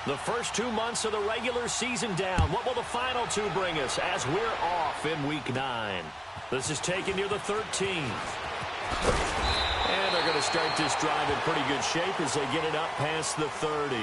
The first 2 months of the regular season down. What will the final two bring us as we're off in Week 9? This is taken near the 13th. And they're going to start this drive in pretty good shape as they get it up past the 30.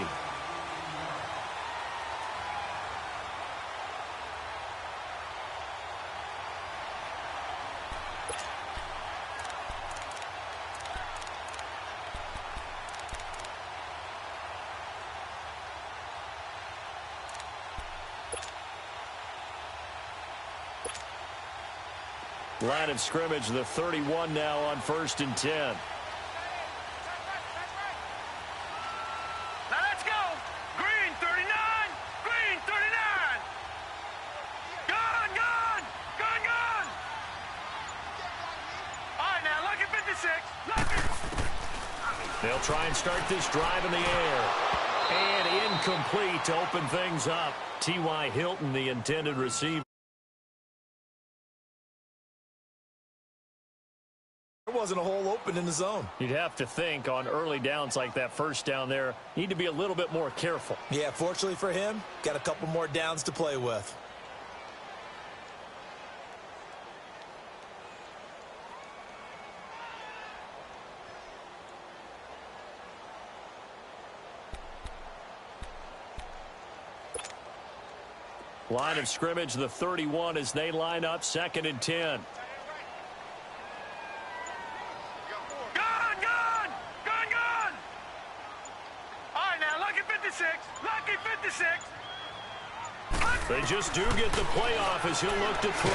Line of scrimmage, the 31 now on 1st and 10. Now let's go. Green 39. Green 39. Gone, gone. Gone, gone. All right, now lucky 56. Lucky. They'll try and start this drive in the air. And incomplete to open things up. T.Y. Hilton, the intended receiver. There wasn't a hole open in the zone. You'd have to think on early downs like that first down there, need to be a little bit more careful. Yeah, fortunately for him, got a couple more downs to play with. Line of scrimmage, the 31 as they line up 2nd and 10. They just do get the playoff as he'll look to throw.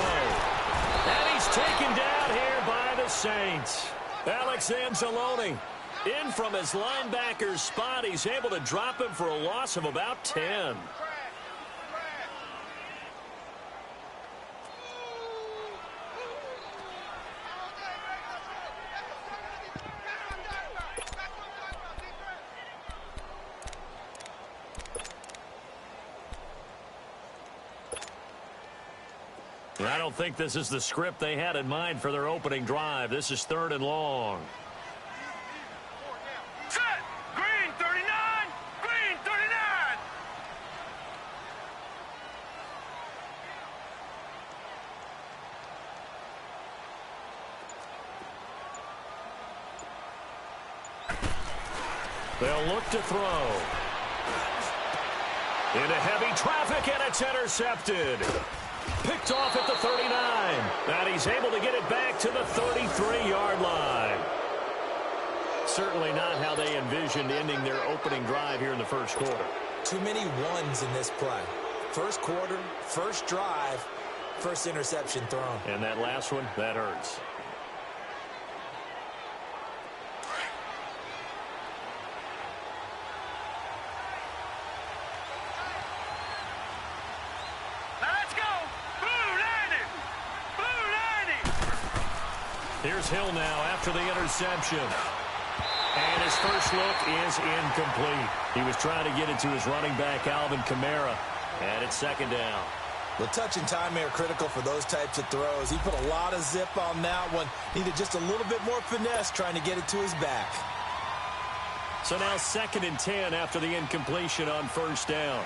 And he's taken down here by the Saints. Alex Anzalone in from his linebacker's spot. He's able to drop him for a loss of about 10. I don't think this is the script they had in mind for their opening drive. This is 3rd and long. Set! Green 39! Green 39! They'll look to throw. Into heavy traffic, and it's intercepted. Picked off at the 39. And he's able to get it back to the 33-yard line. Certainly not how they envisioned ending their opening drive here in the first quarter. Too many ones in this play. First quarter, first drive, first interception thrown. And that last one, that hurts. Here's Hill now after the interception. And his first look is incomplete. He was trying to get it to his running back, Alvin Kamara. And it's 2nd down. The touch and time are critical for those types of throws. He put a lot of zip on that one. Needed just a little bit more finesse trying to get it to his back. So now 2nd and 10 after the incompletion on 1st down.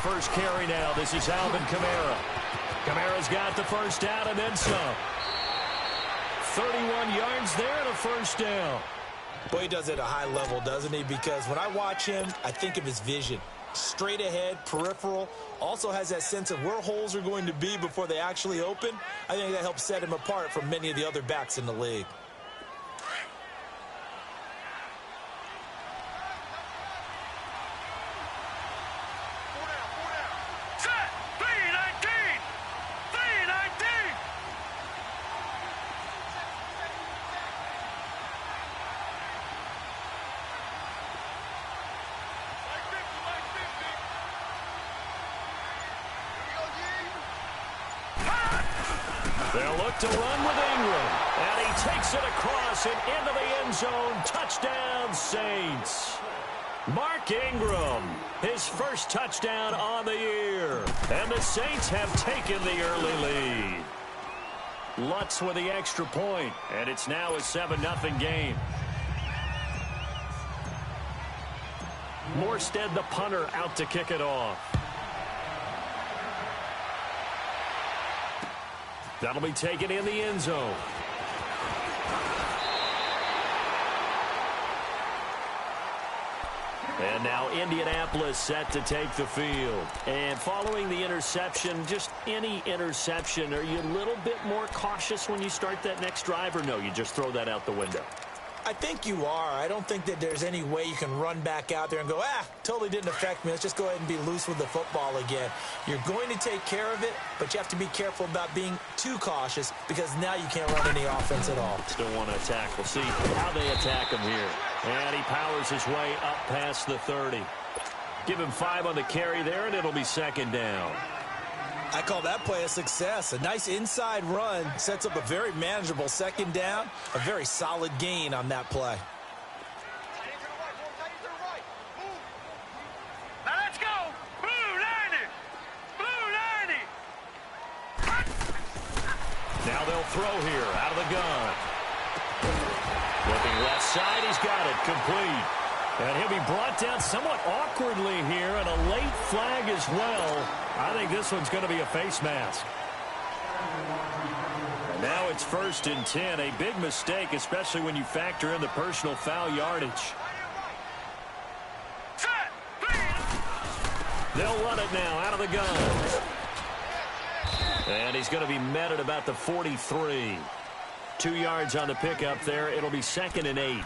First carry now. This is Alvin Kamara. Kamara's got the first down and then some. 31 yards there and a first down. Boy, he does it at a high level, doesn't he? Because when I watch him, I think of his vision. Straight ahead, peripheral. Also has that sense of where holes are going to be before they actually open. I think that helps set him apart from many of the other backs in the league. They'll look to run with Ingram. And he takes it across and into the end zone. Touchdown, Saints. Mark Ingram, his first touchdown on the year. And the Saints have taken the early lead. Lutz with the extra point, and it's now a 7-0 game. Morstead, the punter, out to kick it off. That'll be taken in the end zone. And now Indianapolis set to take the field. And following the interception, just any interception, are you a little bit more cautious when you start that next drive, or no, you just throw that out the window? I think you are. I don't think that there's any way you can run back out there and go, totally didn't affect me. Let's just go ahead and be loose with the football again. You're going to take care of it, but you have to be careful about being too cautious because now you can't run any offense at all. Still want to attack. We'll see how they attack him here. And he powers his way up past the 30. Give him 5 on the carry there, and it'll be second down. I call that play a success. A nice inside run sets up a very manageable second down. A very solid gain on that play. Now let's go. Blue 90. Blue 90. Now they'll throw here out of the gun. Looking left side, he's got it complete. And he'll be brought down somewhat awkwardly here, and a late flag as well. I think this one's going to be a face mask. And now it's 1st and 10. A big mistake, especially when you factor in the personal foul yardage. They'll run it now out of the gun. And he's going to be met at about the 43. 2 yards on the pickup there. It'll be 2nd and 8.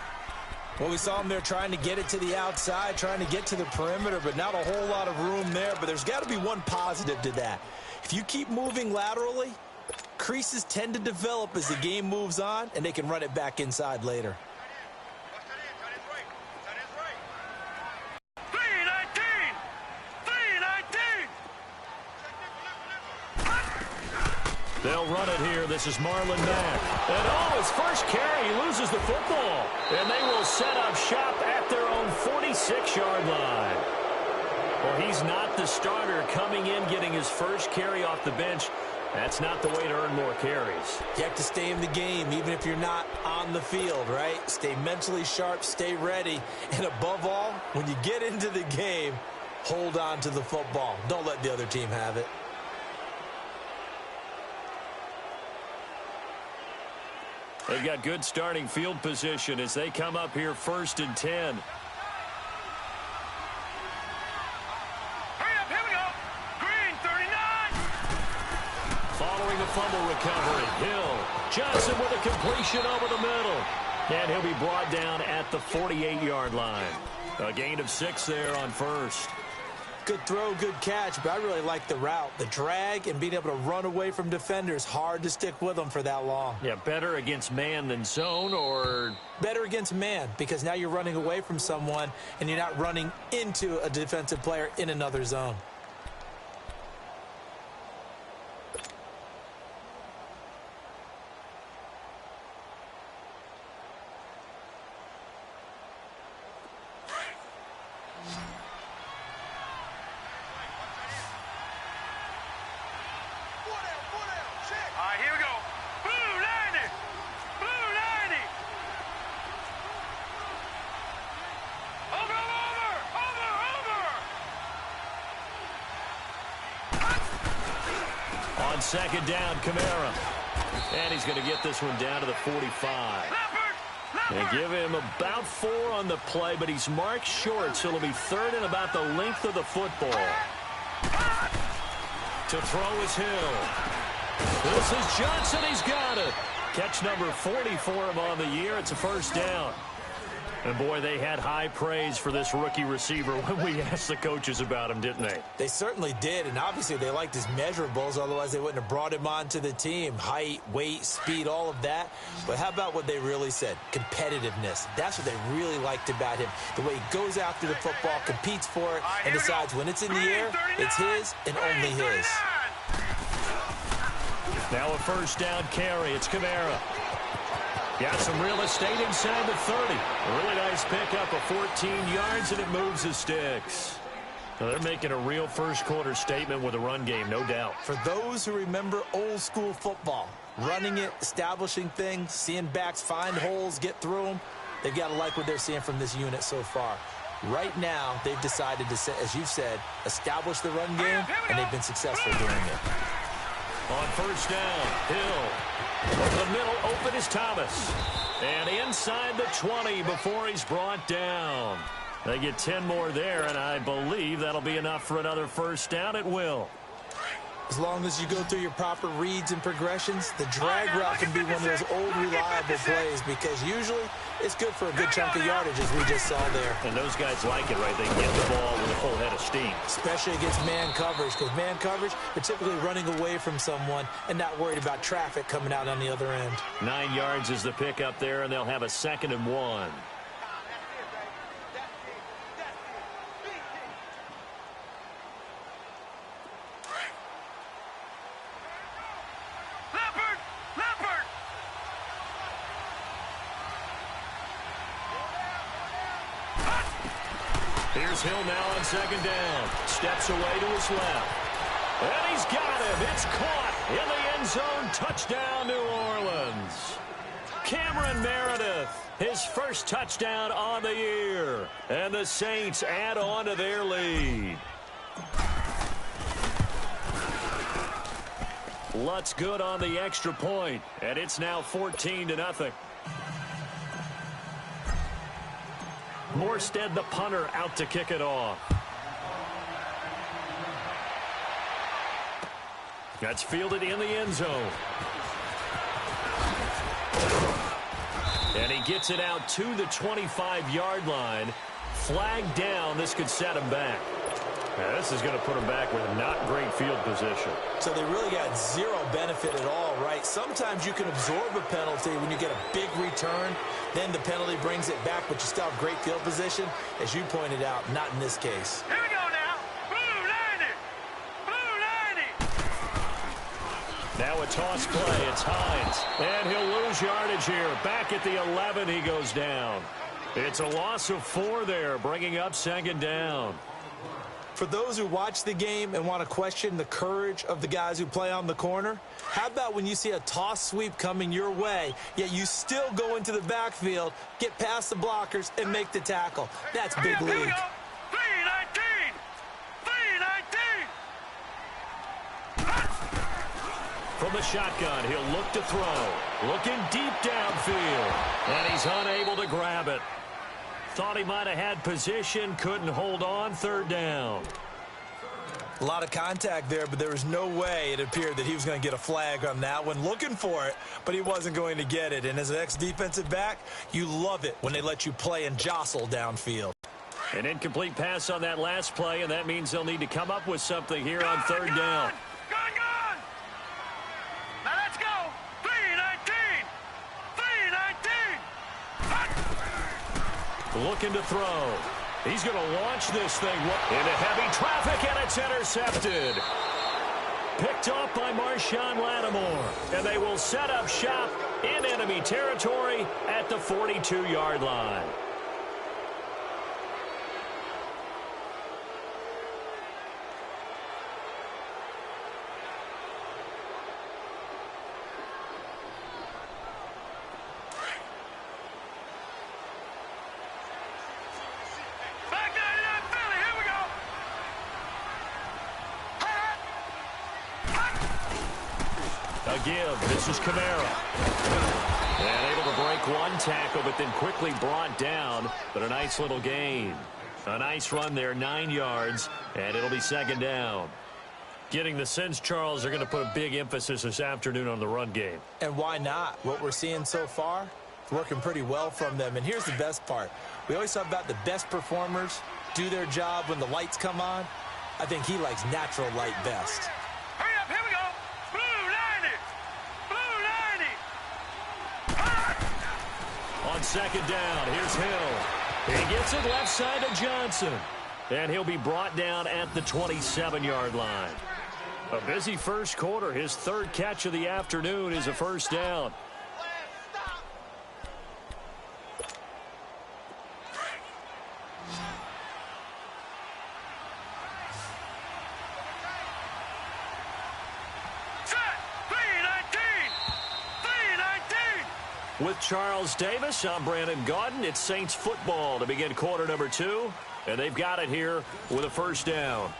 Well, we saw him there trying to get it to the outside, trying to get to the perimeter, but not a whole lot of room there. But there's got to be one positive to that. If you keep moving laterally, creases tend to develop as the game moves on, and they can run it back inside later. They'll run it here. This is Marlon Mack. And his first carry, he loses the football. And they will set up shop at their own 46-yard line. Well, he's not the starter coming in, getting his first carry off the bench. That's not the way to earn more carries. You have to stay in the game, even if you're not on the field, right? Stay mentally sharp, stay ready. And above all, when you get into the game, hold on to the football. Don't let the other team have it. They've got good starting field position as they come up here 1st and 10. Hurry up, here we go. Green 39. Following the fumble recovery, Hill. Johnson with a completion over the middle. And he'll be brought down at the 48-yard line. A gain of 6 there on 1st. Good throw, good catch, but I really like the route. The drag and being able to run away from defenders, hard to stick with them for that long. Yeah, better against man than zone, or? Better against man, because now you're running away from someone and you're not running into a defensive player in another zone. On 2nd down, Kamara. And he's going to get this one down to the 45. They give him about 4 on the play, but he's marked short, so it'll be 3rd and about the length of the football. To throw is Hill. This is Johnson. He's got it. Catch number 40 for him on the year. It's a 1st down. And, boy, they had high praise for this rookie receiver when we asked the coaches about him, didn't they? They certainly did, and obviously they liked his measurables. Otherwise, they wouldn't have brought him onto the team. Height, weight, speed, all of that. But how about what they really said? Competitiveness. That's what they really liked about him. The way he goes after the football, competes for it, and decides when it's in the air, it's his and only his. Now a 1st down carry. It's Kamara. Got some real estate inside the 30. A really nice pickup of 14 yards, and it moves the sticks. Well, they're making a real first-quarter statement with a run game, no doubt. For those who remember old-school football, running it, establishing things, seeing backs find holes, get through them, they've got to like what they're seeing from this unit so far. Right now, they've decided to, as you've said, establish the run game, and they've been successful doing it. On first down, Hill. Over the middle, open is Thomas. And inside the 20 before he's brought down. They get 10 more there, and I believe that'll be enough for another first down. It will. As long as you go through your proper reads and progressions, the drag route can be one of those old reliable plays because usually it's good for a good chunk of yardage, as we just saw there. And those guys like it, right? They get the ball with a full head of steam. Especially against man coverage, because man coverage, they're typically running away from someone and not worried about traffic coming out on the other end. 9 yards is the pickup there, and they'll have a 2nd and 1. Here's Hill now on 2nd down. Steps away to his left. And he's got him. It's caught in the end zone. Touchdown, New Orleans. Cameron Meredith, his first touchdown on the year. And the Saints add on to their lead. Lutz good on the extra point, and it's now 14-0. Morstead, the punter, out to kick it off. That's fielded in the end zone. And he gets it out to the 25-yard line. Flag down. This could set him back. Now, this is going to put him back with not great field position. So they really got zero benefit at all, right? Sometimes you can absorb a penalty when you get a big return. Then the penalty brings it back, but you still have great field position. As you pointed out, not in this case. Here we go now. Blue 90. Blue 90. Now a toss play. It's Hines. And he'll lose yardage here. Back at the 11, he goes down. It's a loss of 4 there, bringing up 2nd down. For those who watch the game and want to question the courage of the guys who play on the corner, how about when you see a toss sweep coming your way, yet you still go into the backfield, get past the blockers, and make the tackle? That's big league. 319. 319. From the shotgun, he'll look to throw. Looking deep downfield. And he's unable to grab it. Thought he might have had position, couldn't hold on. 3rd down. A lot of contact there, but there was no way it appeared that he was going to get a flag on that one. Looking for it, but he wasn't going to get it. And as an ex-defensive back, you love it when they let you play and jostle downfield. An incomplete pass on that last play, and that means they'll need to come up with something here on 3rd down. Gone. Now let's go. 319. 319. Looking to throw. He's going to launch this thing into heavy traffic, and it's intercepted. Picked off by Marshawn Lattimore. And they will set up shop in enemy territory at the 42-yard line. Give. This is Kamara. And able to break one tackle, but then quickly brought down. But a nice little gain. A nice run there, 9 yards, and it'll be 2nd down. Getting the sense, Charles, they're going to put a big emphasis this afternoon on the run game. And why not? What we're seeing so far, it's working pretty well from them. And here's the best part. We always talk about the best performers do their job when the lights come on. I think he likes natural light best. Hurry up, here we go. Blue 90. On 2nd down, here's Hill. He gets it left side to Johnson. And he'll be brought down at the 27-yard line. A busy first quarter. His 3rd catch of the afternoon is a first down. With Charles Davis, I'm Brandon Gaudin. It's Saints football to begin quarter number 2, and they've got it here with a first down.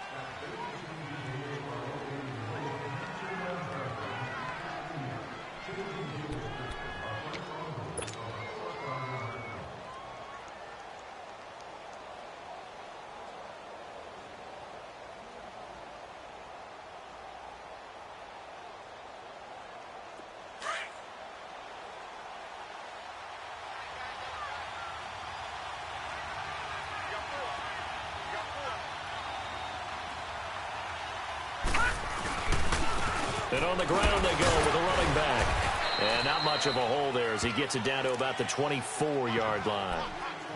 And on the ground they go with a running back. And not much of a hole there as he gets it down to about the 24-yard line.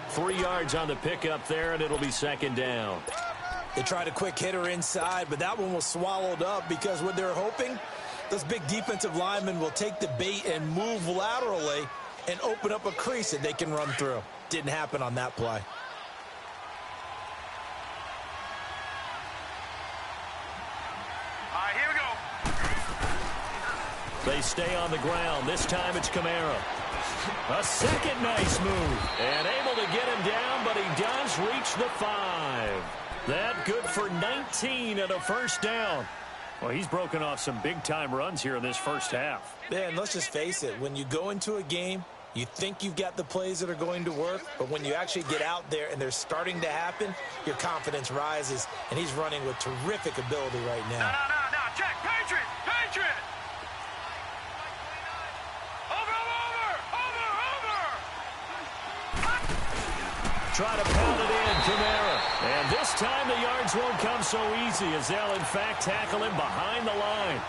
3 yards on the pickup there, and it'll be second down. They tried a quick hitter inside, but that one was swallowed up because what they're hoping, those big defensive linemen will take the bait and move laterally and open up a crease that they can run through. Didn't happen on that play. They stay on the ground. This time it's Kamara. A second nice move. And able to get him down, but he does reach the 5. That good for 19 and a first down. Well, he's broken off some big-time runs here in this first half. Man, let's just face it. When you go into a game, you think you've got the plays that are going to work, but when you actually get out there and they're starting to happen, your confidence rises, and he's running with terrific ability right now. No. Check. Patriot. Try to pound it in, Kamara. And this time the yards won't come so easy as they'll, in fact, tackle him behind the line.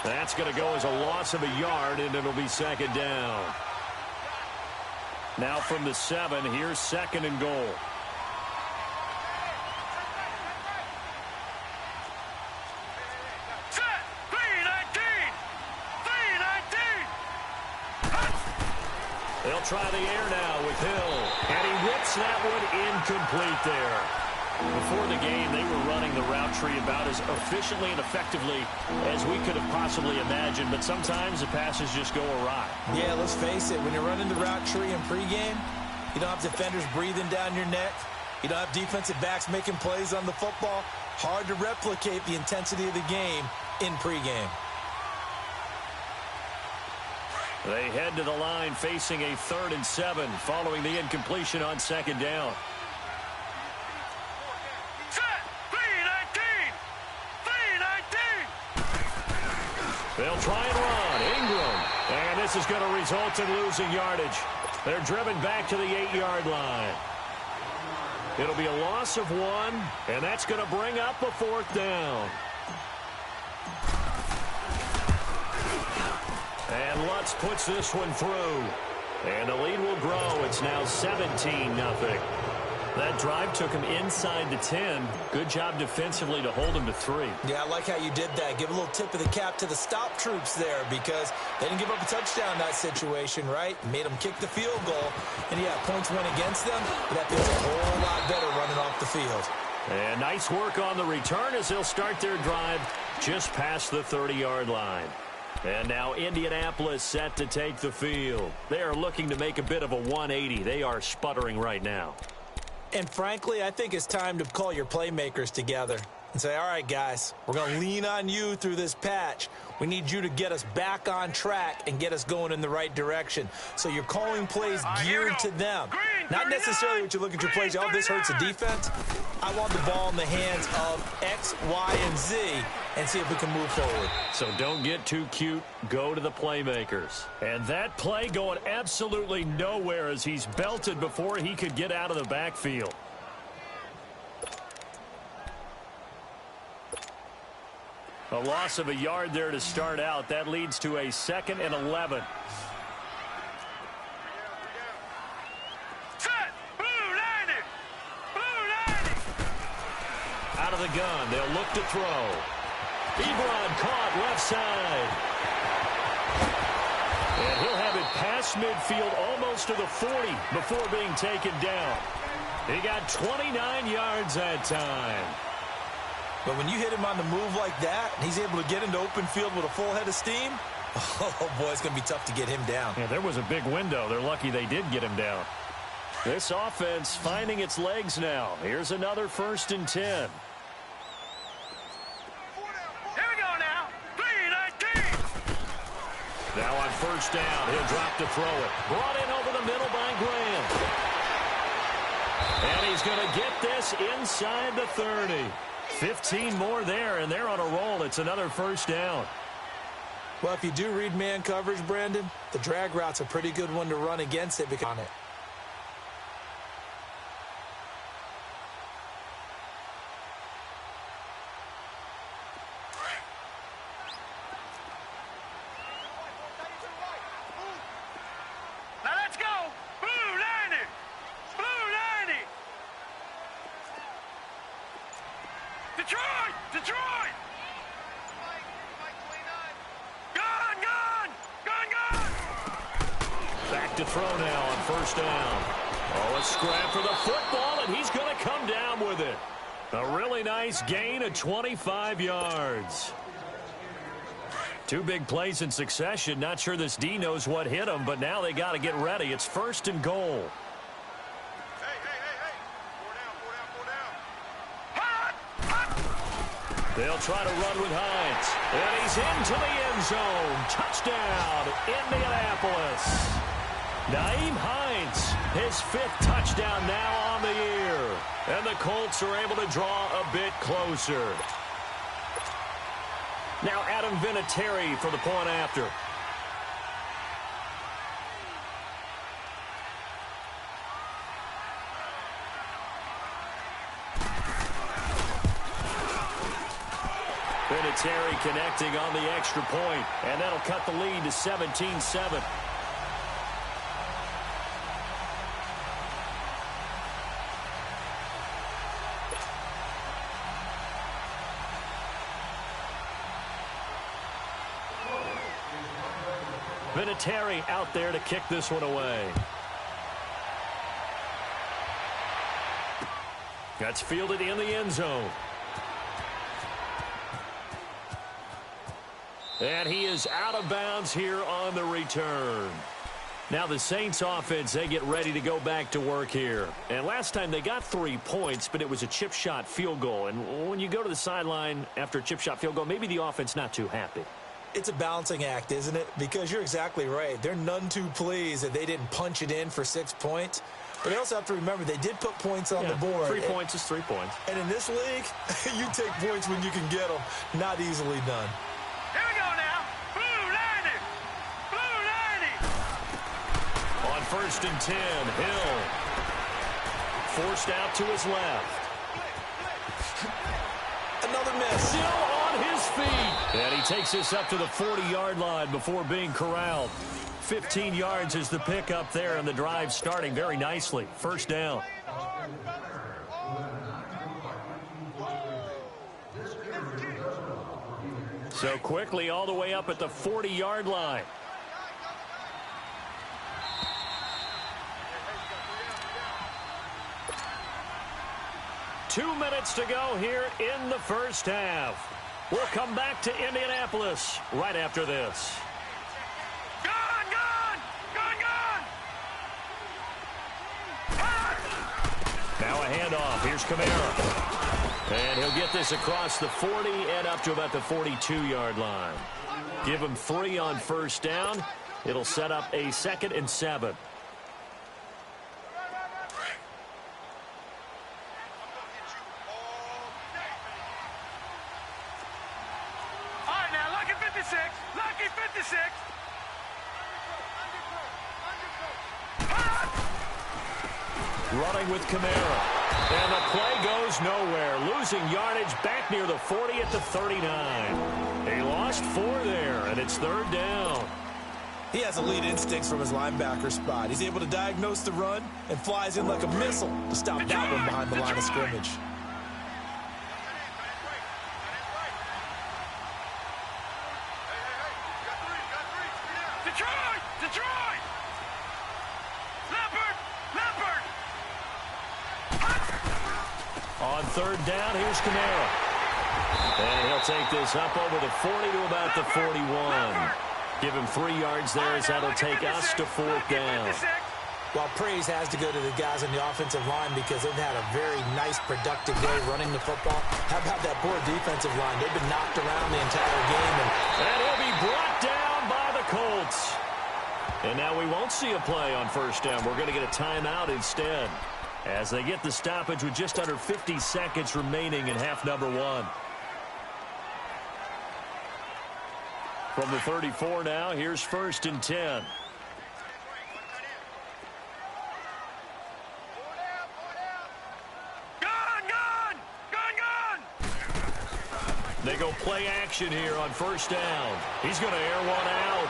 That's going to go as a loss of a yard, and it'll be second down. Now from the 7, here's second and goal. They'll try the air now with Hill. And he rips that one incomplete there. Before the game, they were running the route tree about as efficiently and effectively as we could have possibly imagined. But sometimes the passes just go awry. Yeah, let's face it. When you're running the route tree in pregame, you don't have defenders breathing down your neck. You don't have defensive backs making plays on the football. Hard to replicate the intensity of the game in pregame. They head to the line facing a 3rd and 7 following the incompletion on second down. They'll try and run. Ingram. And this is going to result in losing yardage. They're driven back to the 8-yard line. It'll be a loss of 1, and that's going to bring up a 4th down. And Lutz puts this one through. And the lead will grow. It's now 17-0. That drive took him inside the 10. Good job defensively to hold him to 3. Yeah, I like how you did that. Give a little tip of the cap to the stop troops there because they didn't give up a touchdown in that situation, right? Made them kick the field goal. And, yeah, points went against them, but that feels a whole lot better running off the field. And nice work on the return as they'll start their drive just past the 30-yard line. And now Indianapolis set to take the field. They are looking to make a bit of a 180. They are sputtering right now. And frankly, I think it's time to call your playmakers together and say, all right, guys, we're going to lean on you through this patch. We need you to get us back on track and get us going in the right direction. So you're calling plays geared to them. Not necessarily what you look at your plays, oh, this hurts the defense. I want the ball in the hands of X, Y, and Z and see if we can move forward. So don't get too cute. Go to the playmakers. And that play going absolutely nowhere as he's belted before he could get out of the backfield. A loss of a yard there to start out. That leads to a 2nd and 11. Out of the gun. They'll look to throw. Ebron caught left side. And he'll have it past midfield almost to the 40 before being taken down. He got 29 yards that time. But when you hit him on the move like that, and he's able to get into open field with a full head of steam, Oh, boy, it's going to be tough to get him down. Yeah, there was a big window. They're lucky they did get him down. This offense finding its legs now. Here's another 1st and 10. Here we go now. 3-19. Now on 1st down, he'll drop to throw it. Brought in over the middle by Graham. And he's going to get this inside the 30. 15 more there, and they're on a roll. It's another 1st down. Well, if you do read man coverage, Brandon, the drag route's a pretty good one to run against it. On it. Now let's go. Blue 90. Blue 90. Detroit. Detroit. Back to throw now on 1st down. Oh, a scrap for the football, and he's going to come down with it. A really nice gain of 25 yards. 2 big plays in succession. Not sure this D knows what hit him, but now they got to get ready. It's 1st and goal. Hey. 4 down. They'll try to run with Hines. And he's into the end zone. Touchdown, Indianapolis. Nyheim Hines, his 5th touchdown now on the year. And the Colts are able to draw a bit closer. Now Adam Vinatieri for the point after. Vinatieri connecting on the extra point, and that'll cut the lead to 17-7. Vinatieri out there to kick this one away. That's fielded in the end zone. And he is out of bounds here on the return. Now the Saints offense, they get ready to go back to work here. And last time they got 3 points, but it was a chip shot field goal. And when you go to the sideline after a chip shot field goal, maybe the offense not too happy. It's a balancing act, isn't it? Because you're exactly right. They're none too pleased that they didn't punch it in for 6 points. But they also have to remember they did put points on the board. 3 points is 3 points. And in this league, you take points when you can get them. Not easily done. Here we go now. Blue 90. Blue 90. On 1st and 10, Hill. Forced out to his left. Another miss. Still on his feet. And he takes this up to the 40-yard line before being corralled. 15 yards is the pickup there, and the drive starting very nicely. 1st down. So quickly all the way up at the 40-yard line. Two minutes to go here in the 1st half. We'll come back to Indianapolis right after this. Now a handoff. Here's Kamara. And he'll get this across the 40 and up to about the 42-yard line. Give him 3 on 1st down. It'll set up a 2nd and 7. All right, now, lucky 56. Lucky 56. Running with Kamara. And the play goes nowhere. Losing yardage back near the 40 at the 39. They lost 4 there, and it's 3rd down. He has elite instincts from his linebacker spot. He's able to diagnose the run and flies in like a missile to stop that one behind the line of scrimmage. Detroit! Detroit! Leopard! Leopard! On 3rd down, here's Kamara. And he'll take this up over the 40 to about the 41. Give him 3 yards there as that'll take us to 4th down. Well, praise has to go to the guys on the offensive line because they've had a very nice, productive day running the football. How about that poor defensive line? They've been knocked around the entire game. And he'll be brought down by the Colts. And now we won't see a play on 1st down. We're going to get a timeout instead as they get the stoppage with just under 50 seconds remaining in half number 1. From the 34 now, here's 1st and 10. They go play action here on 1st down. He's going to air one out.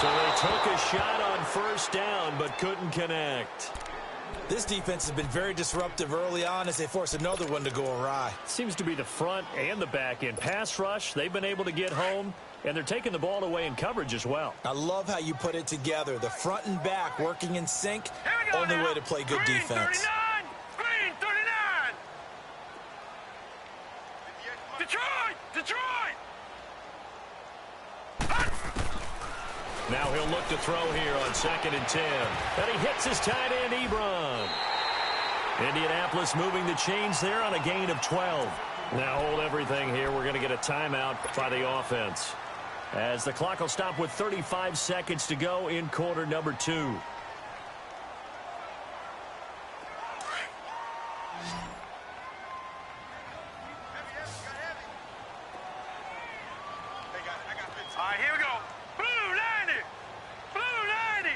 So they took a shot on 1st down but couldn't connect. This defense has been very disruptive early on as they force another one to go awry. Seems to be the front and the back end. Pass rush, they've been able to get home, and they're taking the ball away in coverage as well. I love how you put it together. The front and back working in sync. Only way to play good defense. 39! Green 39! Detroit! Now he'll look to throw here on 2nd and 10. And he hits his tight end, Ebron. Indianapolis moving the chains there on a gain of 12. Now hold everything here. We're going to get a timeout by the offense, as the clock will stop with 35 seconds to go in quarter number 2. All right, here we go. Blue 90! Blue 90!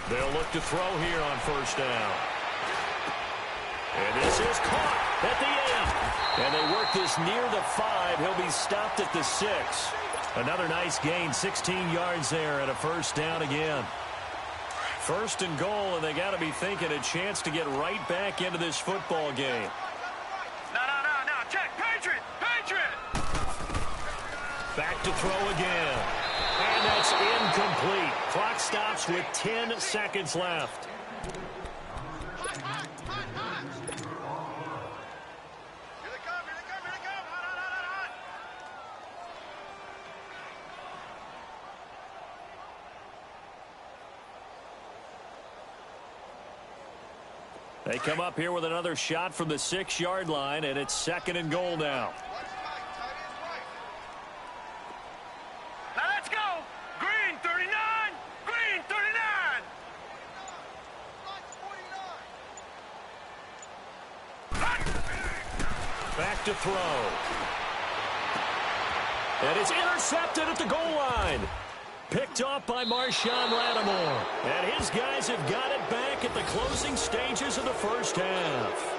They'll look to throw here on 1st down. And this is caught at the 8. And they work this near the 5. He'll be stopped at the 6. Another nice gain, 16 yards there, and a 1st down again. 1st and goal, and they got to be thinking a chance to get right back into this football game. No. Check. Patriot! Back to throw again. And that's incomplete. Clock stops with 10 seconds left. They come up here with another shot from the 6-yard line, and it's 2nd and goal now. Now let's go! Green 39! Green 39! Back to throw. And it's intercepted at the goal line. Picked off by Marshawn Lattimore. And his guys have got it back at the closing stages of the 1st half.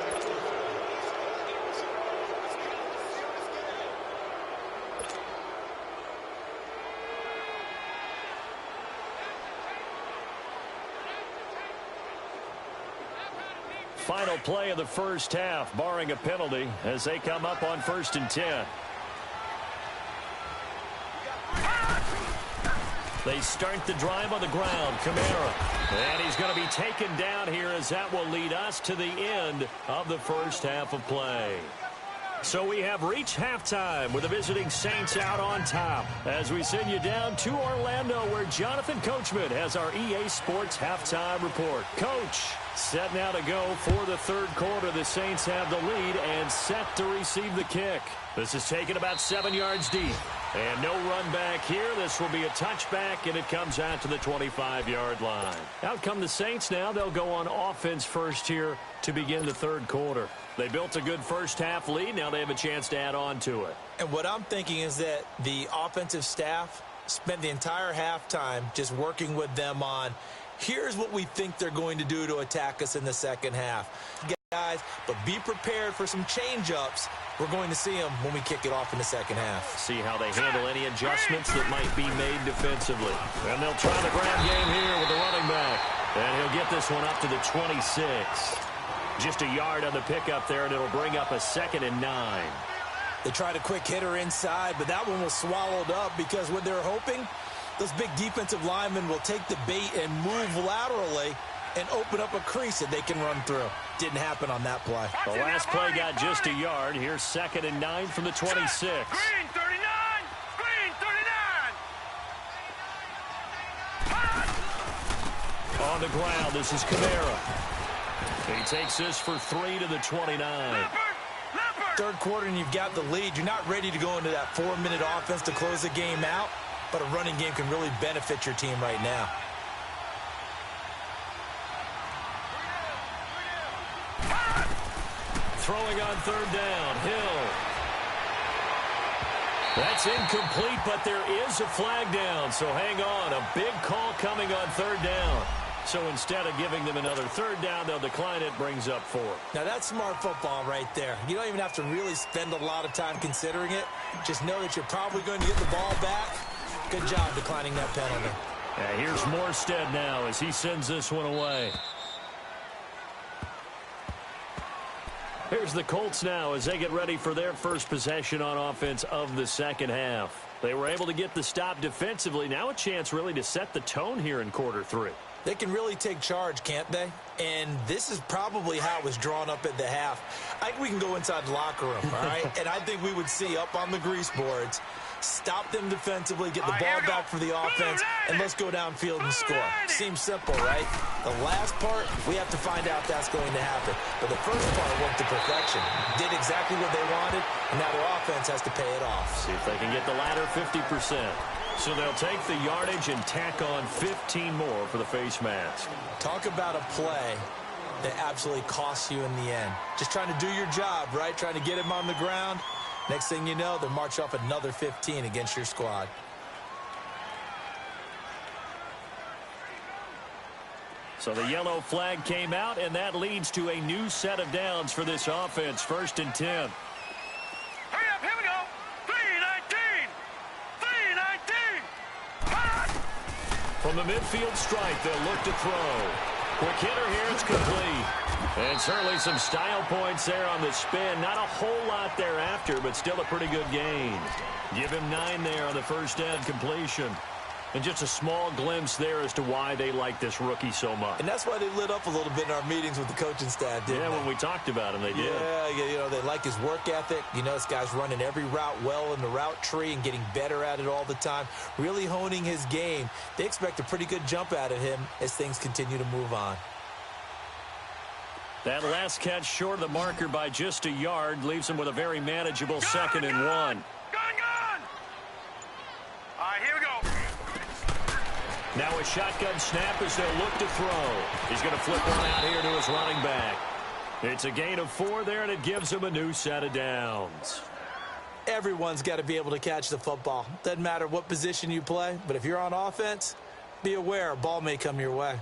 Final play of the 1st half, barring a penalty, as they come up on 1st and 10. They start the drive on the ground. Kamara. And he's going to be taken down here, as that will lead us to the end of the 1st half of play. So we have reached halftime with the visiting Saints out on top, as we send you down to Orlando, where Jonathan Coachman has our EA Sports halftime report. Coach, set now to go for the 3rd quarter. The Saints have the lead and set to receive the kick. This is taken about 7 yards deep. And no run back here. This will be a touchback, and it comes out to the 25-yard line. Out come the Saints now. They'll go on offense first here to begin the 3rd quarter. They built a good 1st half lead. Now they have a chance to add on to it. And what I'm thinking is that the offensive staff spent the entire halftime just working with them on, here's what we think they're going to do to attack us in the 2nd half. Guys, but be prepared for some change-ups. We're going to see them when we kick it off in the 2nd half. See how they handle any adjustments that might be made defensively. And they'll try the ground game here with the running back. And he'll get this one up to the 26. Just a yard on the pickup there, and it'll bring up a 2nd and 9. They tried a quick hitter inside, but that one was swallowed up because what they're hoping, those big defensive linemen will take the bait and move laterally and open up a crease that they can run through. Didn't happen on that play. The last play got just a yard. Here's 2nd and 9 from the 26. Green 39! Green 39! On the ground, this is Kamara. He takes this for 3 to the 29. Third quarter and you've got the lead. You're not ready to go into that 4-minute offense to close the game out, but a running game can really benefit your team right now. Throwing on 3rd down, Hill. That's incomplete, but there is a flag down, so hang on. A big call coming on 3rd down. So instead of giving them another 3rd down, they'll decline it, brings up 4. Now that's smart football right there. You don't even have to really spend a lot of time considering it. Just know that you're probably going to get the ball back. Good job declining that penalty. Here's Morstead now as he sends this one away. Here's the Colts now as they get ready for their first possession on offense of the second half. They were able to get the stop defensively. Now a chance really to set the tone here in quarter 3. They can really take charge, can't they? And this is probably how it was drawn up at the half. I think we can go inside the locker room, all right? And I think we would see up on the grease boards, stop them defensively, get the ball back for the offense, and let's go downfield and score. Seems simple, right? The last part, we have to find out that's going to happen. But the first part worked to perfection. Did exactly what they wanted, and now their offense has to pay it off. See if they can get the latter 50%. So they'll take the yardage and tack on 15 more for the face mask. Talk about a play that absolutely costs you in the end. Just trying to do your job, right? Trying to get him on the ground. Next thing you know, they'll march off another 15 against your squad. So the yellow flag came out, and that leads to a new set of downs for this offense. 1st and 10. Hurry up, here we go. 3-19. 3-19. From the midfield stripe, they'll look to throw. Quick hitter here, it's complete. And certainly some style points there on the spin. Not a whole lot thereafter, but still a pretty good gain. Give him 9 there on the first down completion. And just a small glimpse there as to why they like this rookie so much. And that's why they lit up a little bit in our meetings with the coaching staff, didn't they? When we talked about him, they did. Yeah, you know, they like his work ethic. You know, this guy's running every route well in the route tree and getting better at it all the time, really honing his game. They expect a pretty good jump out of him as things continue to move on. That last catch short of the marker by just a yard leaves him with a very manageable 2nd and 1. Gone! All right, here we go. Now a shotgun snap as they'll look to throw. He's going to flip one out here to his running back. It's a gain of 4 there, and it gives him a new set of downs. Everyone's got to be able to catch the football. Doesn't matter what position you play, but if you're on offense, be aware a ball may come your way.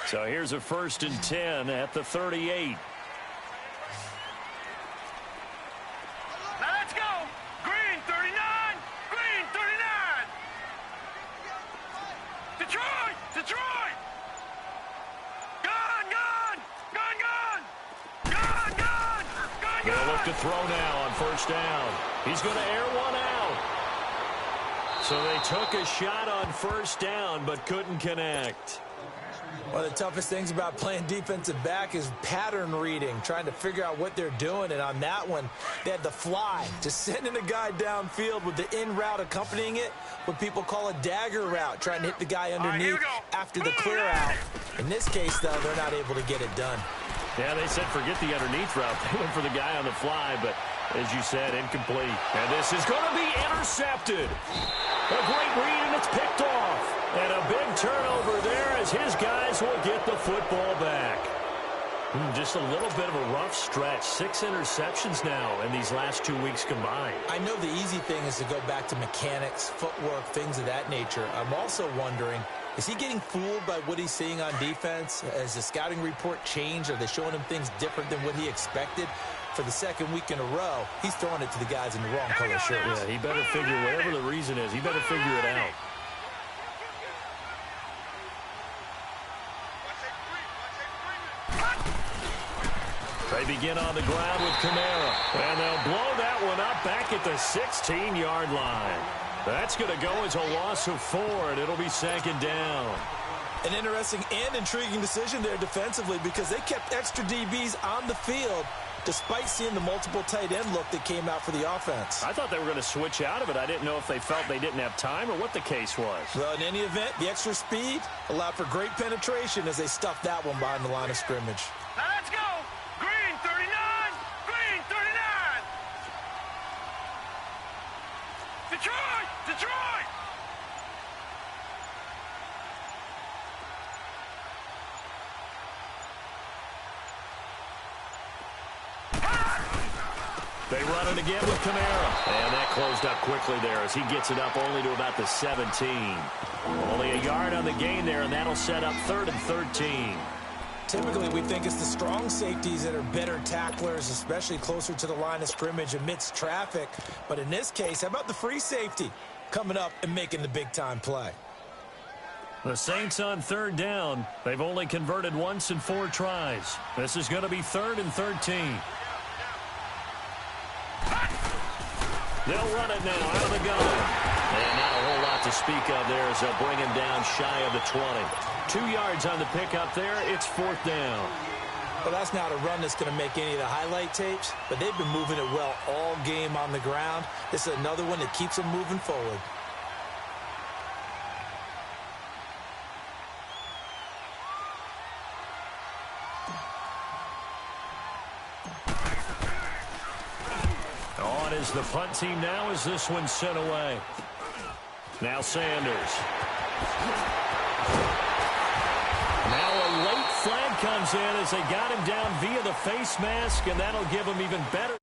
So here's a 1st and 10 at the 38. Now let's go. Green 39. Green 39. Detroit. Detroit. Gone. They'll look to throw now on 1st down. He's going to air one out. So they took a shot on 1st down but couldn't connect. One of the toughest things about playing defensive back is pattern reading, trying to figure out what they're doing. And on that one, they had the fly, just sending a guy downfield with the in route accompanying it, what people call a dagger route, trying to hit the guy underneath after the clear out. In this case, though, they're not able to get it done. Yeah, they said forget the underneath route. They went for the guy on the fly, but as you said, incomplete. And this is going to be intercepted. A great read, and it's picked off. And a big turnover there as his guys will get the football back. Just a little bit of a rough stretch. 6 interceptions now in these last 2 weeks combined. I know the easy thing is to go back to mechanics, footwork, things of that nature. I'm also wondering, is he getting fooled by what he's seeing on defense? Has the scouting report changed? Are they showing him things different than what he expected? For the 2nd week in a row, he's throwing it to the guys in the wrong color shirts. Yeah, he better figure, whatever the reason is, he better figure it out. They begin on the ground with Kamara. And they'll blow that one up back at the 16-yard line. That's going to go as a loss of 4, and it'll be 2nd down. An interesting and intriguing decision there defensively because they kept extra DBs on the field despite seeing the multiple tight end look that came out for the offense. I thought they were going to switch out of it. I didn't know if they felt they didn't have time or what the case was. Well, in any event, the extra speed allowed for great penetration as they stuffed that one behind the line of scrimmage. Now let's go. Green 39. Green 39. Detroit. Detroit. They run it again with Kamara. And that closed up quickly there as he gets it up only to about the 17. Only a yard on the gain there, and that'll set up 3rd and 13. Typically, we think it's the strong safeties that are better tacklers, especially closer to the line of scrimmage amidst traffic. But in this case, how about the free safety coming up and making the big-time play? The Saints on 3rd down. They've only converted once in 4 tries. This is going to be 3rd and 13. They'll run it now out of the gun. And not a whole lot to speak of there as they'll bring him down shy of the 20. 2 yards on the pickup there. It's 4th down. Well, that's not a run that's going to make any of the highlight tapes, but they've been moving it well all game on the ground. This is another one that keeps them moving forward. On is the punt team now as this one's sent away. Now Sanders. Now a late flag comes in as they got him down via the face mask, and that'll give him even better.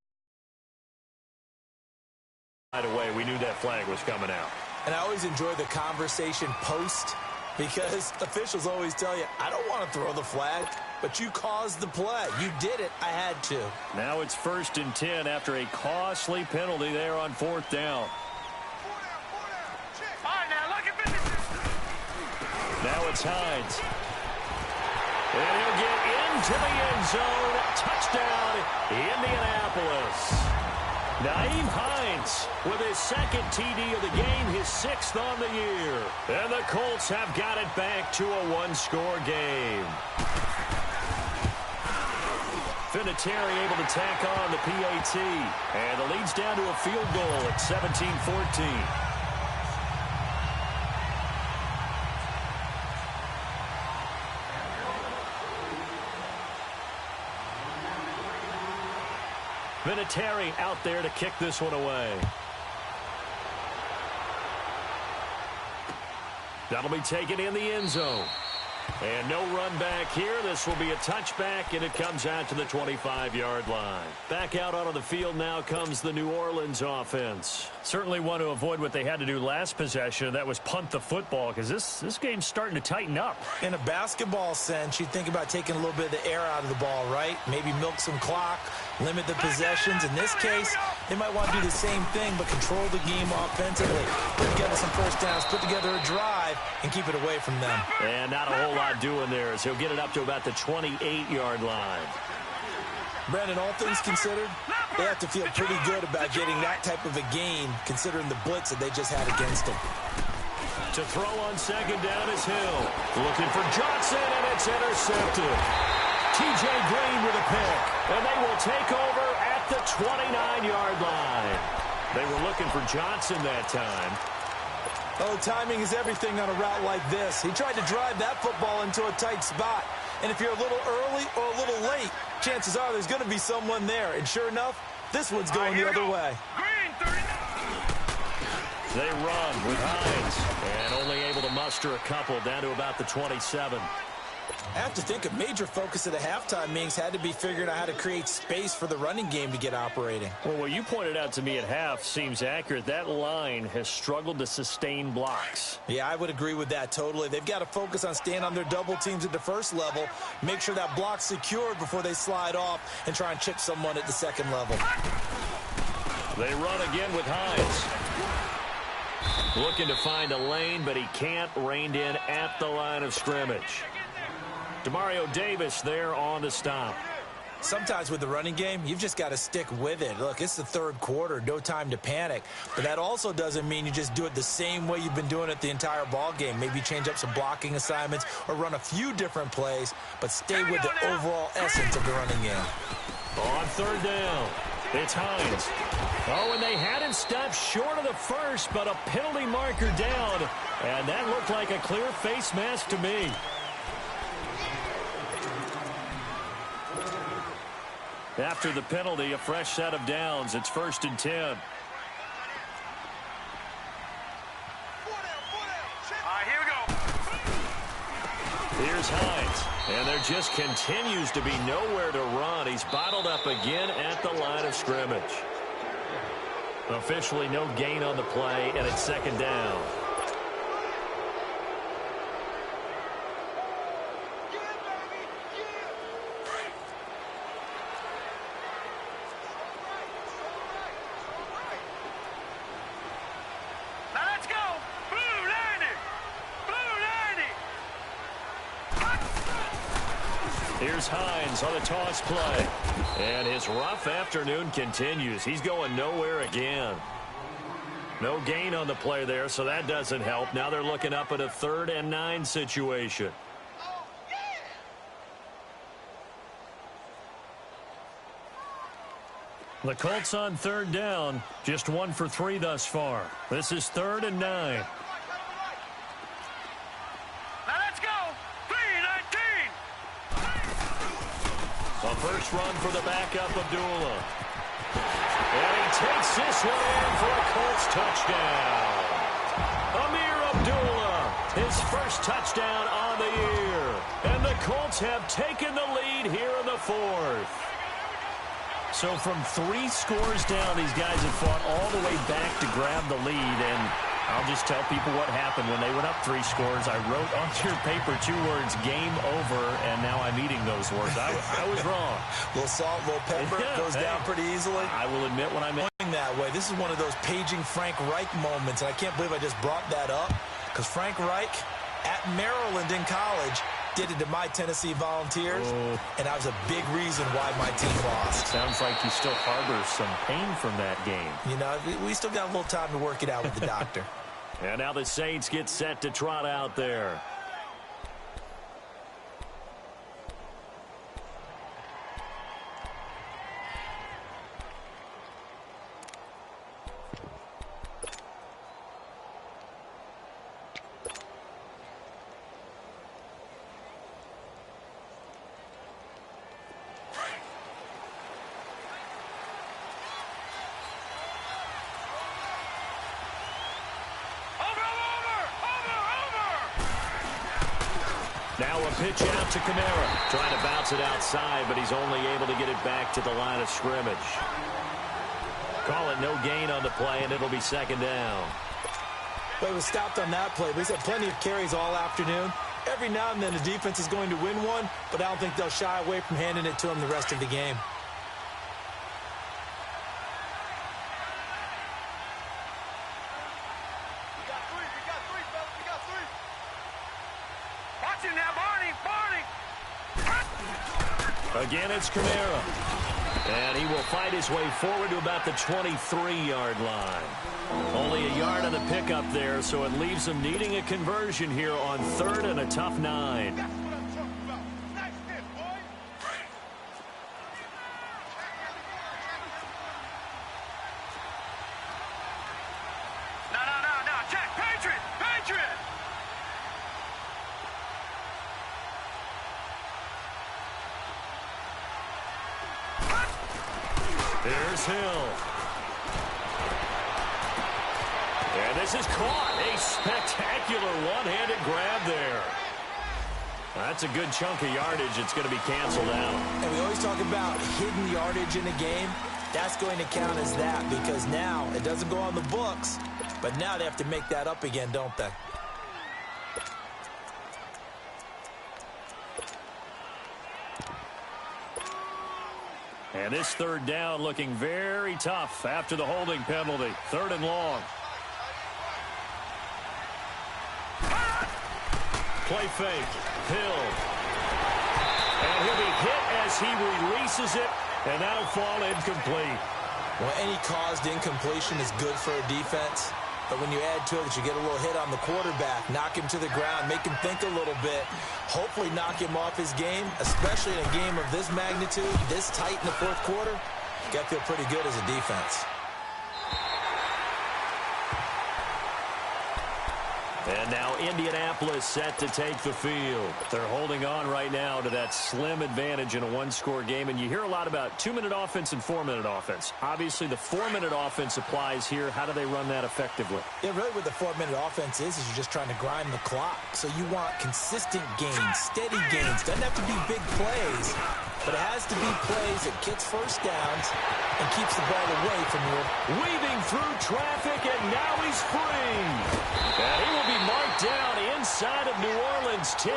Right away, we knew that flag was coming out. And I always enjoy the conversation post because officials always tell you, I don't want to throw the flag, but you caused the play. You did it. I had to. Now it's 1st and 10 after a costly penalty there on 4th down. All right, now look at business. Now it's Hines. And he'll get into the end zone. Touchdown, Indianapolis. Nyheim Hines with his 2nd TD of the game, his 6th on the year. And the Colts have got it back to a 1-score game. Vinatieri able to tack on the PAT. And the lead's down to a field goal at 17-14. Vinatieri out there to kick this one away. That'll be taken in the end zone. And no run back here. This will be a touchback, and it comes out to the 25-yard line. Back out onto the field now comes the New Orleans offense. Certainly want to avoid what they had to do last possession. That was punt the football because this game's starting to tighten up. In a basketball sense, you think about taking a little bit of the air out of the ball, right? Maybe milk some clock, limit the possessions. In this case, they might want to do the same thing but control the game offensively. Put together some first downs, put together a drive, and keep it away from them. And not a whole lot doing there as he'll get it up to about the 28-yard line. Brandon, all things considered, they have to feel pretty good about getting that type of a gain considering the blitz that they just had against them. To throw on 2nd down is Hill. Looking for Johnson, and it's intercepted. T.J. Green with a pick, and they will take over at the 29-yard line. They were looking for Johnson that time. Oh, timing is everything on a route like this. He tried to drive that football into a tight spot. And if you're a little early or a little late, chances are there's going to be someone there. And sure enough, this one's going the other way. Green 39. They run with Hines, and only able to muster a couple down to about the 27. I have to think a major focus of the halftime meetings had to be figuring out how to create space for the running game to get operating. Well, what you pointed out to me at half seems accurate. That line has struggled to sustain blocks. Yeah, I would agree with that totally. They've got to focus on staying on their double teams at the first level, make sure that block's secured before they slide off and try and chip someone at the second level. They run again with Hines. Looking to find a lane, but he can't. Reined in at the line of scrimmage. Demario Davis there on the stop. Sometimes with the running game, you've just got to stick with it. Look, it's the third quarter, no time to panic. But that also doesn't mean you just do it the same way you've been doing it the entire ball game. Maybe change up some blocking assignments or run a few different plays, but stay with the overall essence of the running game. On third down, it's Hines. Oh, and they had him stopped short of the first, but a penalty marker down. And that looked like a clear face mask to me. After the penalty, a fresh set of downs. It's 1st and 10. All right, here we go. Here's Hines. And there just continues to be nowhere to run. He's bottled up again at the line of scrimmage. Officially no gain on the play, and it's 2nd down. Here's Hines on a toss play. And his rough afternoon continues. He's going nowhere again. No gain on the play there, so that doesn't help. Now they're looking up at a 3rd and 9 situation. The Colts on 3rd down, just 1 for 3 thus far. This is 3rd and 9. A first run for the backup, Abdullah. And he takes this one in for a Colts touchdown. Amir Abdullah, his first touchdown on the year. And the Colts have taken the lead here in the 4th. So from 3 scores down, these guys have fought all the way back to grab the lead. And I'll just tell people what happened when they went up 3 scores. I wrote onto your paper 2 words, game over, and now I'm eating those words. I was wrong. A little salt, a little pepper, goes down pretty easily. I will admit when I'm that way. This is one of those paging Frank Reich moments, and I can't believe I just brought that up, because Frank Reich at Maryland in college did it to my Tennessee Volunteers, and that was a big reason why my team lost. Sounds like you still harbor some pain from that game. You know, we still got a little time to work it out with the doctor. And now the Saints get set to trot out there. Now a pitch out to Kamara. Trying to bounce it outside, but he's only able to get it back to the line of scrimmage. Call it no gain on the play, and it'll be 2nd down. But it was stopped on that play. But he's had plenty of carries all afternoon. Every now and then the defense is going to win one, but I don't think they'll shy away from handing it to him the rest of the game. Again, it's Kamara. And he will fight his way forward to about the 23-yard line. Only a yard on the pickup there, so it leaves him needing a conversion here on 3rd and a tough 9. Here's Hill. And this is caught. A spectacular one-handed grab there. That's a good chunk of yardage. It's going to be canceled out. And we always talk about hidden yardage in a game. That's going to count as that because now it doesn't go on the books, but now they have to make that up again, don't they? And this 3rd down looking very tough after the holding penalty. 3rd and long. Play fake. Hill. And he'll be hit as he releases it, and that'll fall incomplete. Well, any caused incompletion is good for a defense. But when you add to it that you get a little hit on the quarterback, knock him to the ground, make him think a little bit, hopefully knock him off his game, especially in a game of this magnitude, this tight in the fourth quarter, you got to feel pretty good as a defense. And now Indianapolis set to take the field. They're holding on right now to that slim advantage in a one-score game. And you hear a lot about 2-minute offense and 4-minute offense. Obviously, the 4-minute offense applies here. How do they run that effectively? Yeah, really what the 4-minute offense is you're just trying to grind the clock. So you want consistent gains, steady gains. Doesn't have to be big plays, but it has to be plays that gets first downs and keeps the ball away from you. Weaving through traffic, and now he's free. And he will be marked down inside of New Orleans 10.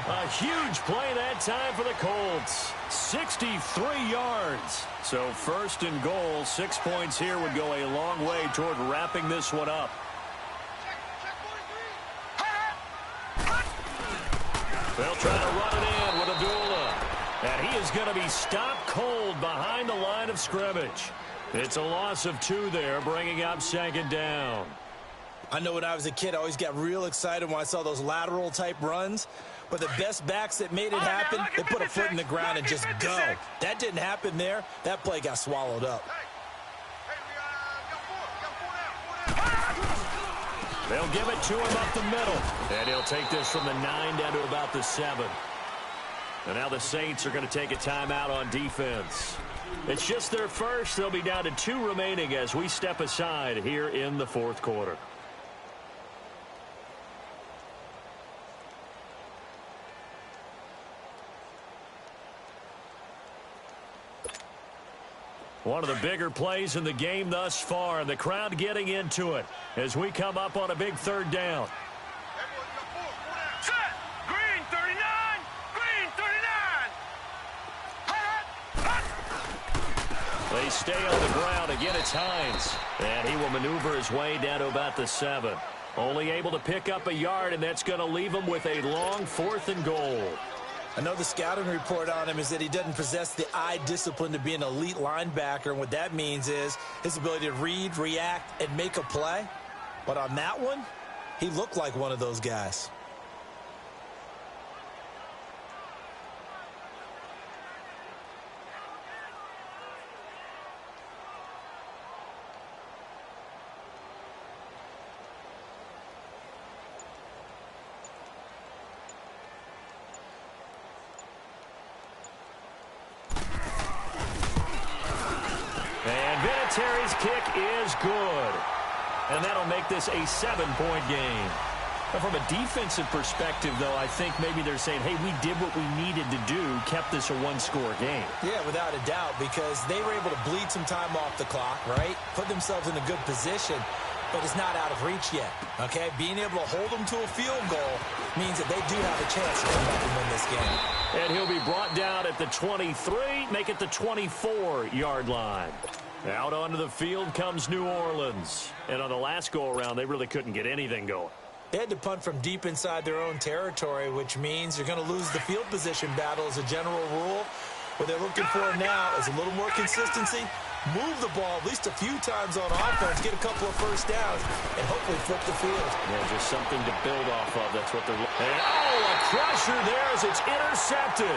A huge play that time for the Colts. 63 yards. So first and goal, 6 points here would go a long way toward wrapping this one up. They'll try to run it in with Abdullah. And he is going to be stopped cold behind the line of scrimmage. It's a loss of 2 there, bringing up second down. I know when I was a kid, I always got real excited when I saw those lateral-type runs. But the best backs that made it happen, they put a foot in the ground and just go. That didn't happen there. That play got swallowed up. They'll give it to him up the middle. And he'll take this from the 9 down to about the 7. And now the Saints are going to take a timeout on defense. It's just their first. They'll be down to 2 remaining as we step aside here in the fourth quarter. One of the bigger plays in the game thus far, and the crowd getting into it as we come up on a big third down. Set! Green 39! Green 39! They stay on the ground. Again, it's Hines. And he will maneuver his way down to about the 7. Only able to pick up a yard, and that's going to leave him with a long 4th and goal. I know the scouting report on him is that he doesn't possess the eye discipline to be an elite linebacker. And what that means is his ability to read, react, and make a play. But on that one, he looked like one of those guys. Terry's kick is good. And that'll make this a 7-point game. Now, from a defensive perspective, though, I think maybe they're saying, hey, we did what we needed to do, kept this a 1-score game. Yeah, without a doubt, because they were able to bleed some time off the clock, right? Put themselves in a good position, but it's not out of reach yet, okay? Being able to hold them to a field goal means that they do have a chance to come back and win this game. And he'll be brought down at the 23, make it the 24-yard line. Out onto the field comes New Orleans. And on the last go-around, they really couldn't get anything going. They had to punt from deep inside their own territory, which means you're going to lose the field position battle as a general rule. What they're looking for now is a little more consistency, move the ball at least a few times on offense, get a couple of first downs, and hopefully flip the field. Yeah, just something to build off of. That's what they're looking for. Oh, a pressure there as it's intercepted.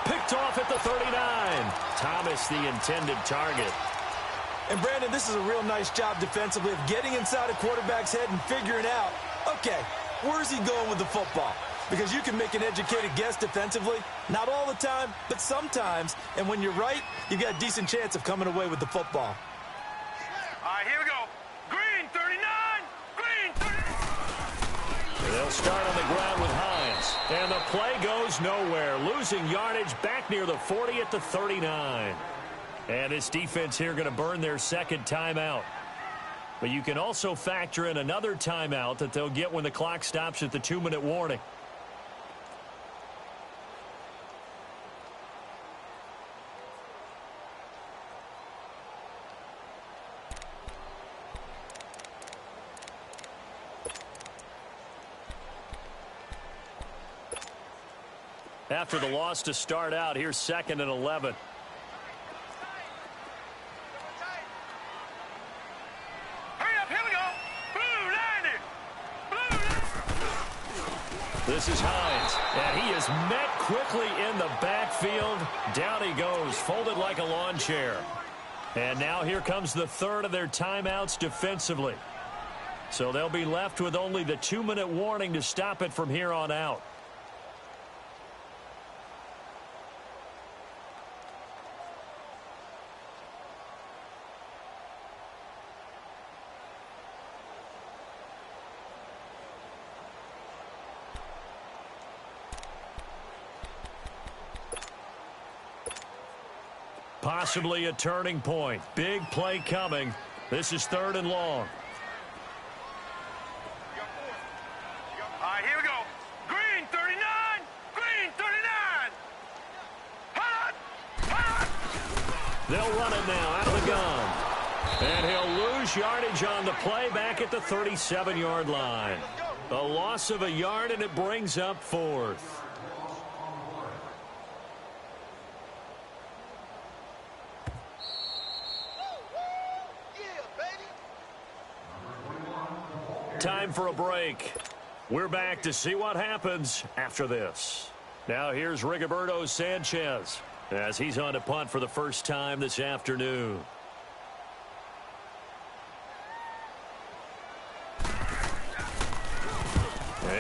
Picked off at the 39. Thomas, the intended target. And, Brandon, this is a real nice job defensively of getting inside a quarterback's head and figuring out, okay, where's he going with the football? Because you can make an educated guess defensively. Not all the time, but sometimes. And when you're right, you've got a decent chance of coming away with the football. All right, here we go. Green 39! Green 39! They'll start on the ground with Hines. And the play goes nowhere. Losing yardage back near the 40 at the 39. And this defense here going to burn their second timeout. But you can also factor in another timeout that they'll get when the clock stops at the 2-minute warning. After the loss to start out, here's 2nd and 11. Hurry up, here we go. Blue line it. Blue. This is Hines, and he is met quickly in the backfield. Down he goes, folded like a lawn chair. And now here comes the 3rd of their timeouts defensively. So they'll be left with only the 2-minute warning to stop it from here on out. Possibly a turning point. Big play coming. This is 3rd and long. All right, here we go. Green 39. Green 39. Hot. Hot. They'll run it now out of the gun. And he'll lose yardage on the play back at the 37-yard line. A loss of a yard, and it brings up 4th. Time for a break. We're back to see what happens after this. Now here's Rigoberto Sanchez as he's on to punt for the first time this afternoon. He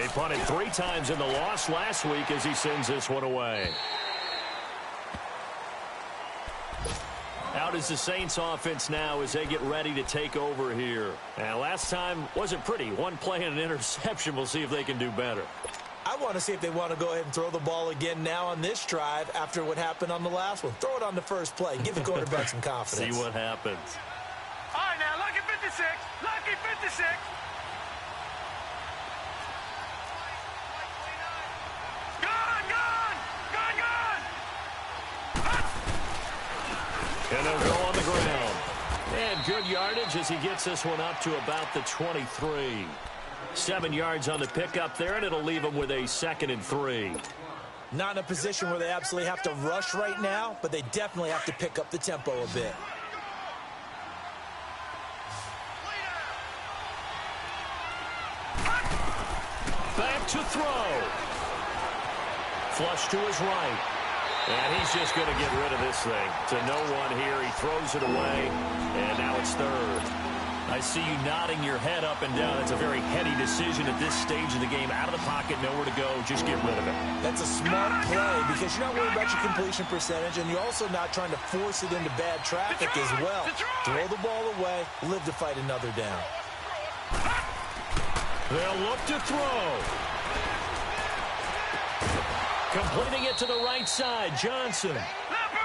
punted 3 times in the loss last week as he sends this one away. Out is the Saints offense now as they get ready to take over here. And last time wasn't pretty. 1 play and an interception. We'll see if they can do better. I want to see if they want to go ahead and throw the ball again now on this drive after what happened on the last one. Throw it on the first play. Give the quarterback some confidence. See what happens. All right, now, lucky 56. Lucky 56. And they'll go on the ground. And good yardage as he gets this one up to about the 23. 7 yards on the pickup there, and it'll leave him with a 2nd and 3. Not in a position where they absolutely have to rush right now, but they definitely have to pick up the tempo a bit. Back to throw. Flush to his right. And he's just going to get rid of this thing. To no one here. He throws it away. And now it's 3rd. I see you nodding your head up and down. It's a very heady decision at this stage of the game. Out of the pocket, nowhere to go. Just get rid of it. That's a smart play because you're not worried about your completion percentage, and you're also not trying to force it into bad traffic as well. Throw the ball away. Live to fight another down. They'll look to throw. Completing it to the right side, Johnson.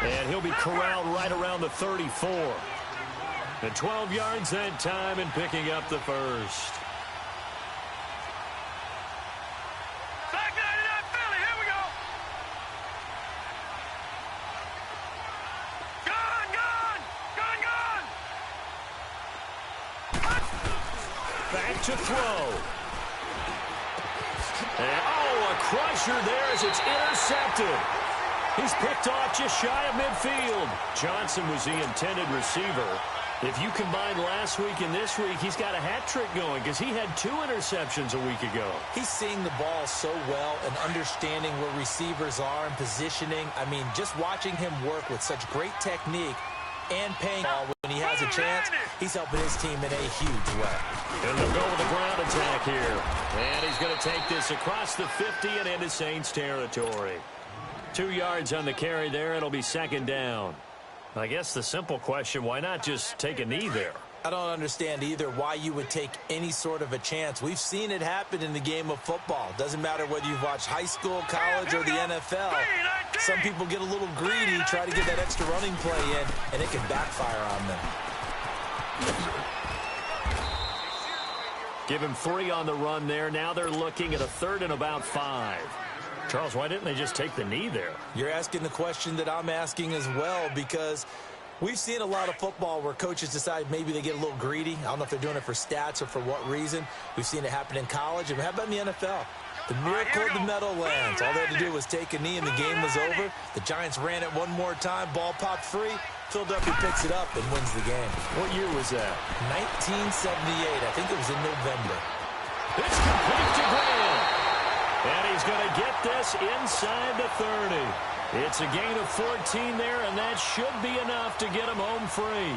And he'll be corralled right around the 34. And 12 yards that time and picking up the first. Back 99 Philly, here we go. Gone. Back to throw. And, a crusher there as it's intercepted. He's picked off just shy of midfield. Johnson was the intended receiver. If you combine last week and this week, he's got a hat trick going because he had 2 interceptions a week ago. He's seeing the ball so well and understanding where receivers are and positioning. I mean, just watching him work with such great technique and paying ball when he has a chance, he's helping his team in a huge way. And they'll go with a ground attack here. And he's going to take this across the 50 and into Saints territory. 2 yards on the carry there. It'll be 2nd down. I guess the simple question, why not just take a knee there? I don't understand either why you would take any sort of a chance. We've seen it happen in the game of football. Doesn't matter whether you've watched high school, college, or the NFL. Some people get a little greedy, try to get that extra running play in, and it can backfire on them. Give him 3 on the run there. Now they're looking at a 3rd and about 5. Charles, why didn't they just take the knee there? You're asking the question that I'm asking as well, because we've seen a lot of football where coaches decide maybe they get a little greedy. I don't know if they're doing it for stats or for what reason. We've seen it happen in college. And how about in the NFL? The miracle of the Meadowlands. All they had to do was take a knee and the game was over. The Giants ran it one more time. Ball popped free. Philadelphia picks it up and wins the game. What year was that? 1978. I think it was in November. It's complete to Graham. And he's going to get this inside the 30. It's a gain of 14 there, and that should be enough to get him home free.